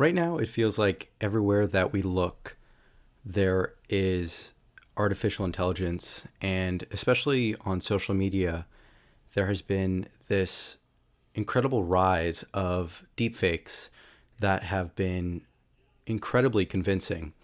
Right now, it feels like everywhere that we look, there is artificial intelligence, and especially on social media, there has been this incredible rise of deepfakes that have been incredibly convincing.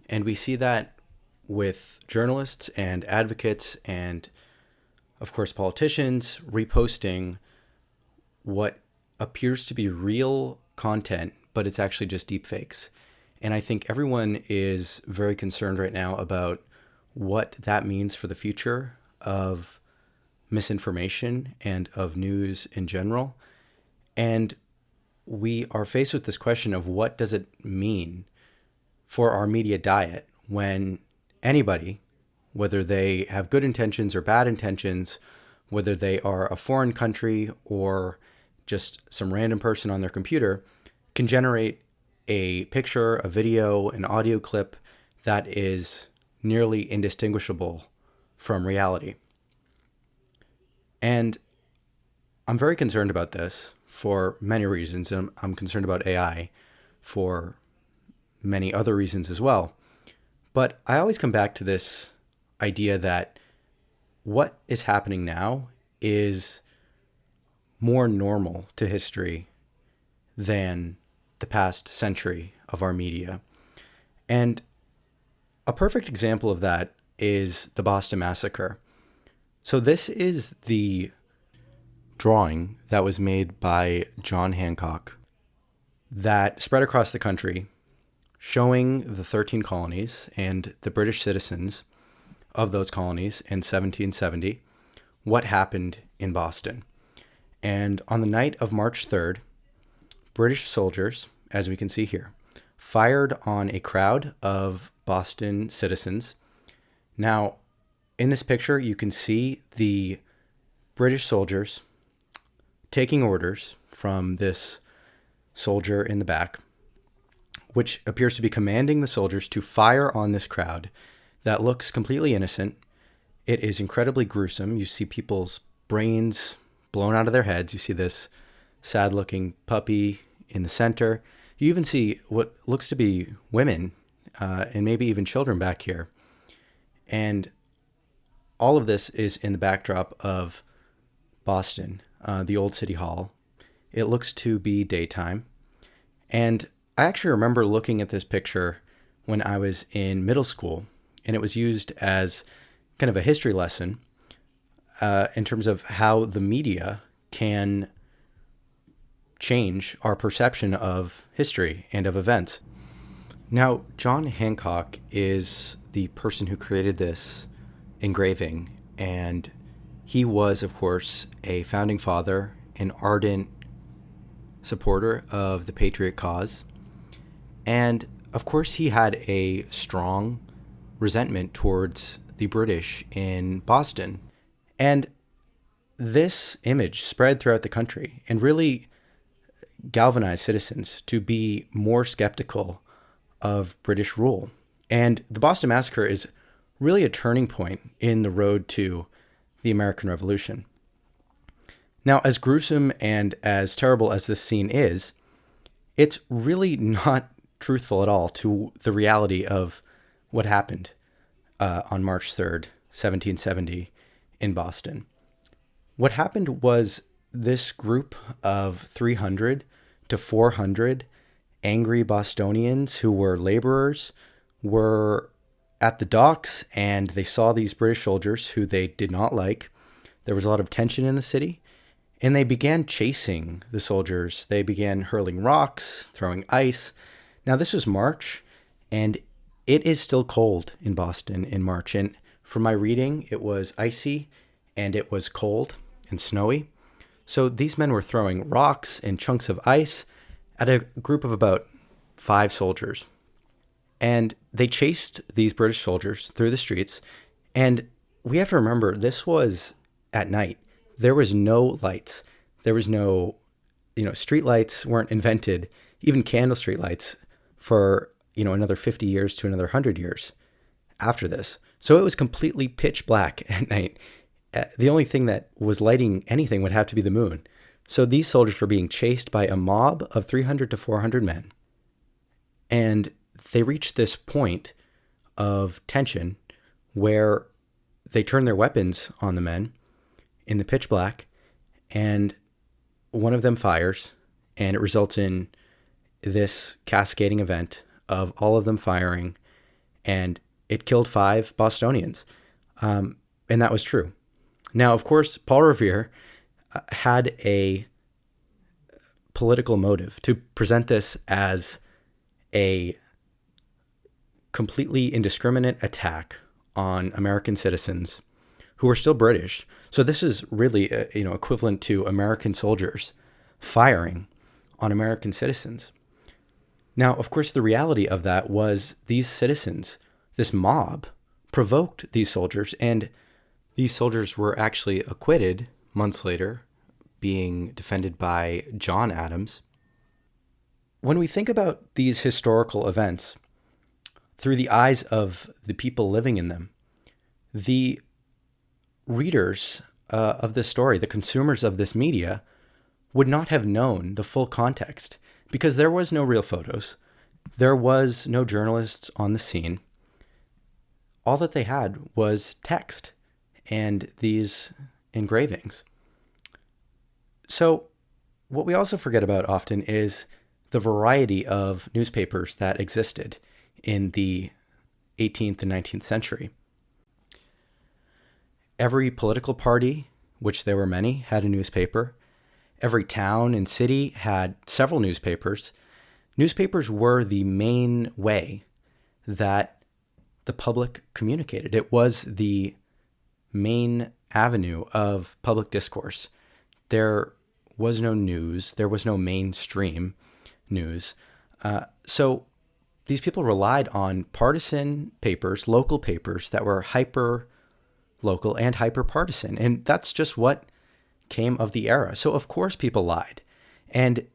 And we see that with journalists and advocates and, of course, politicians reposting what appears to be real content, but it's actually just deepfakes. And I think everyone is very concerned right now about what that means for the future of misinformation and of news in general. And we are faced with this question of what does it mean for our media diet when anybody, whether they have good intentions or bad intentions, whether they are a foreign country or just some random person on their computer, can generate a picture, a video, an audio clip that is nearly indistinguishable from reality. And I'm very concerned about this for many reasons. And I'm concerned about AI for many other reasons as well. But I always come back to this idea that what is happening now is more normal to history than the past century of our media. And a perfect example of that is the Boston Massacre. So this is the drawing that was made by John Hancock that spread across the country, showing the 13 colonies and the British citizens of those colonies in 1770, what happened in Boston. And on the night of March 3rd, British soldiers, as we can see here, fired on a crowd of Boston citizens. Now, in this picture, you can see the British soldiers taking orders from this soldier in the back, which appears to be commanding the soldiers to fire on this crowd that looks completely innocent. It is incredibly gruesome. You see people's brains blown out of their heads. You see this sad-looking puppy in the center. You even see what looks to be women and maybe even children back here. And all of this is in the backdrop of Boston, the old city hall. It looks to be daytime. And I actually remember looking at this picture when I was in middle school, and it was used as kind of a history lesson in terms of how the media can change our perception of history and of events. Now, John Hancock is the person who created this engraving, and he was, of course, a founding father, an ardent supporter of the patriot cause. And, of course, he had a strong resentment towards the British in Boston. And this image spread throughout the country and really galvanized citizens to be more skeptical of British rule. And the Boston Massacre is really a turning point in the road to the American Revolution. Now, as gruesome and as terrible as this scene is, it's really not truthful at all to the reality of what happened on March 3rd, 1770 in Boston. What happened was this group of 300 to 400 angry Bostonians who were laborers were at the docks, and they saw these British soldiers who they did not like. There was a lot of tension in the city, and they began chasing the soldiers. They began hurling rocks, throwing ice. Now, this was March, and it is still cold in Boston in March. And from my reading, it was icy, and it was cold and snowy. So these men were throwing rocks and chunks of ice at a group of about 5 soldiers. And they chased these British soldiers through the streets. And we have to remember, this was at night. There was no lights. There was no, street lights weren't invented, even candle street lights, for, another 50 years to another 100 years after this. So it was completely pitch black at night. The only thing that was lighting anything would have to be the moon. So these soldiers were being chased by a mob of 300 to 400 men. And they reached this point of tension where they turn their weapons on the men in the pitch black, and one of them fires, and it results in this cascading event of all of them firing, and it killed 5 Bostonians. And that was true. Now, of course, Paul Revere had a political motive to present this as a completely indiscriminate attack on American citizens who are still British. So this is really, equivalent to American soldiers firing on American citizens. Now, of course, the reality of that was these citizens, this mob, provoked these soldiers, and these soldiers were actually acquitted months later, being defended by John Adams. When we think about these historical events through the eyes of the people living in them, the readers of this story, the consumers of this media, would not have known the full context because there was no real photos. There was no journalists on the scene. All that they had was text and these engravings. So what we also forget about often is the variety of newspapers that existed in the 18th and 19th century. Every political party, which there were many, had a newspaper. Every town and city had several newspapers. Newspapers were the main way that the public communicated. It was the main avenue of public discourse. There was no news. There was no mainstream news. So these people relied on partisan papers, local papers that were hyper local and hyper partisan. And that's just what came of the era. So of course people lied. And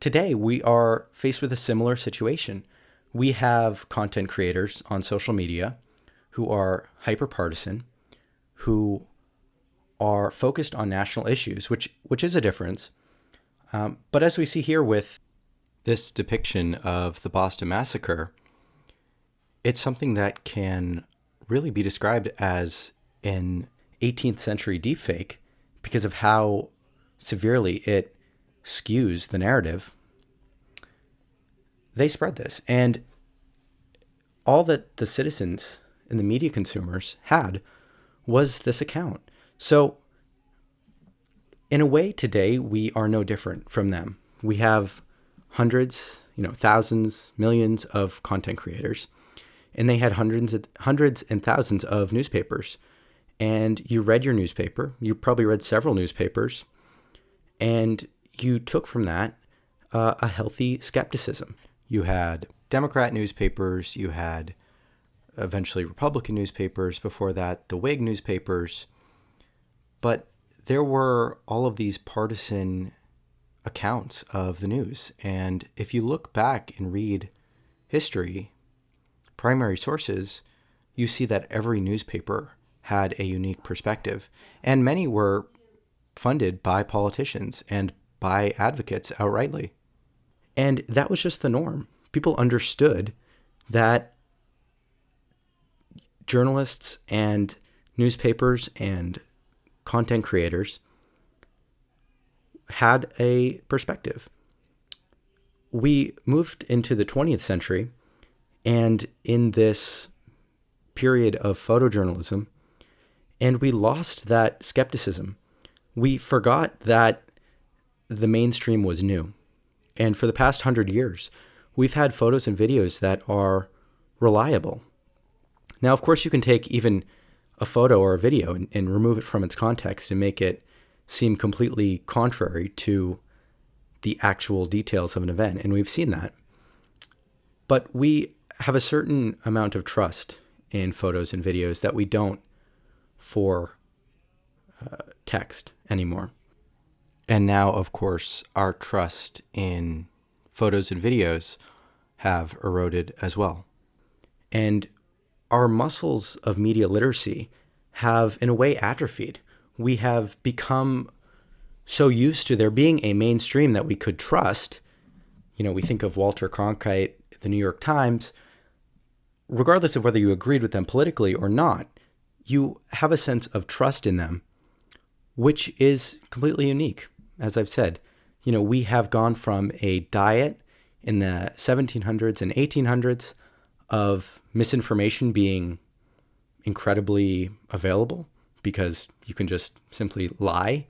today we are faced with a similar situation. We have content creators on social media who are hyper partisan, who are focused on national issues, which is a difference. But as we see here with this depiction of the Boston Massacre, it's something that can really be described as an 18th century deepfake because of how severely it skews the narrative. They spread this, and all that the citizens and the media consumers had was this account. So in a way, today, we are no different from them. We have hundreds, thousands, millions of content creators, and they had hundreds and thousands of newspapers. And you read your newspaper. You probably read several newspapers, and you took from that a healthy skepticism. You had Democrat newspapers, you had eventually Republican newspapers, before that the Whig newspapers, but there were all of these partisan accounts of the news. And if you look back and read history, primary sources, you see that every newspaper had a unique perspective, and many were funded by politicians and by advocates outrightly. And that was just the norm. People understood that journalists and newspapers and content creators had a perspective. We moved into the 20th century, and in this period of photojournalism, and we lost that skepticism. We forgot that the mainstream was new. And for the past 100 years, we've had photos and videos that are reliable. Now, of course, you can take even a photo or a video and remove it from its context and make it seem completely contrary to the actual details of an event. And we've seen that. But we have a certain amount of trust in photos and videos that we don't for text anymore. And now, of course, our trust in photos and videos have eroded as well. And our muscles of media literacy have, in a way, atrophied. We have become so used to there being a mainstream that we could trust. We think of Walter Cronkite the New York Times, regardless of whether you agreed with them politically or not, you have a sense of trust in them, which is completely unique. As I've said, we have gone from a diet in the 1700s and 1800s of misinformation being incredibly available because you can just simply lie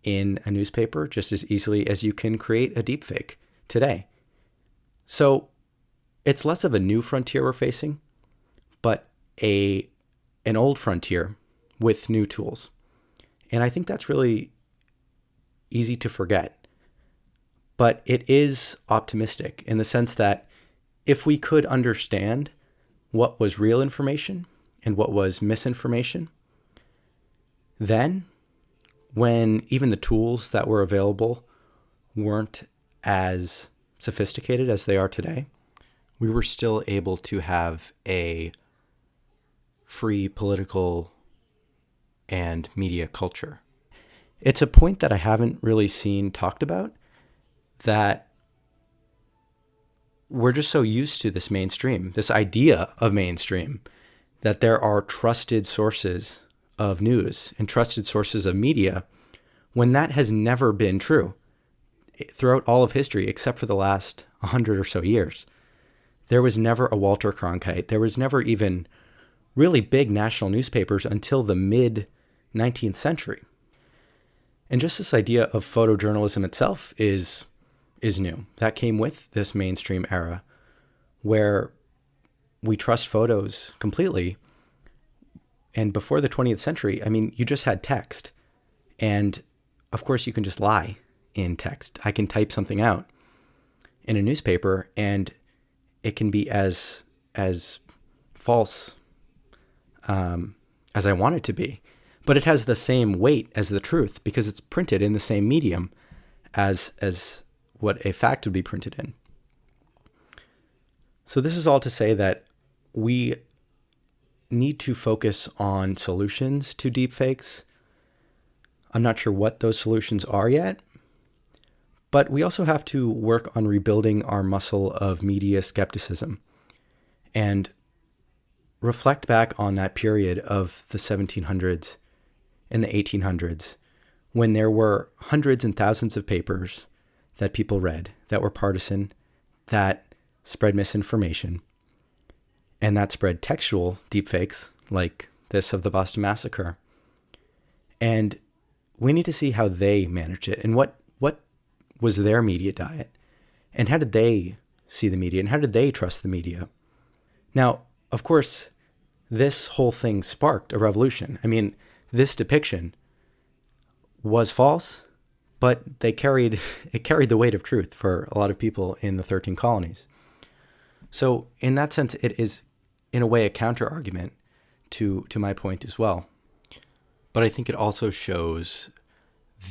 in a newspaper just as easily as you can create a deepfake today. So it's less of a new frontier we're facing, but an old frontier with new tools. And I think that's really easy to forget. But it is optimistic in the sense that if we could understand what was real information and what was misinformation, then when even the tools that were available weren't as sophisticated as they are today, we were still able to have a free political and media culture. It's a point that I haven't really seen talked about, that we're just so used to this mainstream, this idea of mainstream, that there are trusted sources of news and trusted sources of media, when that has never been true throughout all of history, except for the last 100 or so years. There was never a Walter Cronkite. There was never even really big national newspapers until the mid-19th century. And just this idea of photojournalism itself is new. That came with this mainstream era where we trust photos completely. And before the 20th century, you just had text. And of course, you can just lie in text. I can type something out in a newspaper and it can be as false as I want it to be. But it has the same weight as the truth because it's printed in the same medium as what a fact would be printed in. So this is all to say that we need to focus on solutions to deepfakes. I'm not sure what those solutions are yet, but we also have to work on rebuilding our muscle of media skepticism and reflect back on that period of the 1700s and the 1800s when there were hundreds and thousands of papers that people read that were partisan, that spread misinformation, and that spread textual deepfakes like this of the Boston Massacre. And we need to see how they managed it and what was their media diet and how did they see the media and how did they trust the media. Now, of course, this whole thing sparked a revolution. This depiction was false, but it carried the weight of truth for a lot of people in the 13 colonies. So in that sense, it is in a way a counter argument to my point as well. But I think it also shows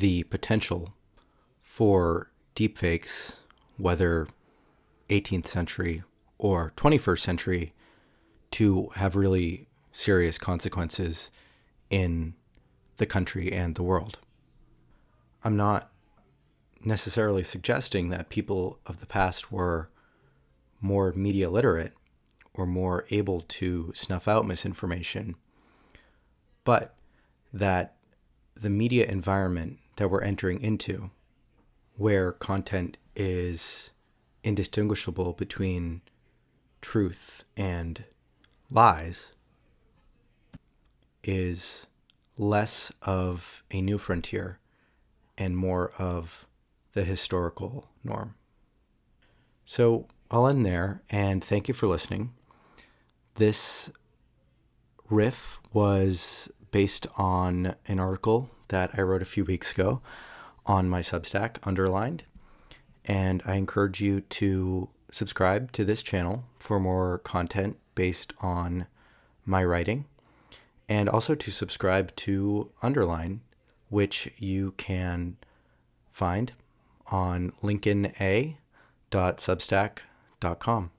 the potential for deepfakes, whether 18th century or 21st century, to have really serious consequences in the country and the world. I'm not necessarily suggesting that people of the past were more media literate or more able to snuff out misinformation, but that the media environment that we're entering into, where content is indistinguishable between truth and lies, is less of a new frontier and more of the historical norm. So I'll end there, and thank you for listening. This riff was based on an article that I wrote a few weeks ago on my Substack, Underlined, and I encourage you to subscribe to this channel for more content based on my writing, and also to subscribe to Underline, which you can find on lincolna.substack.com.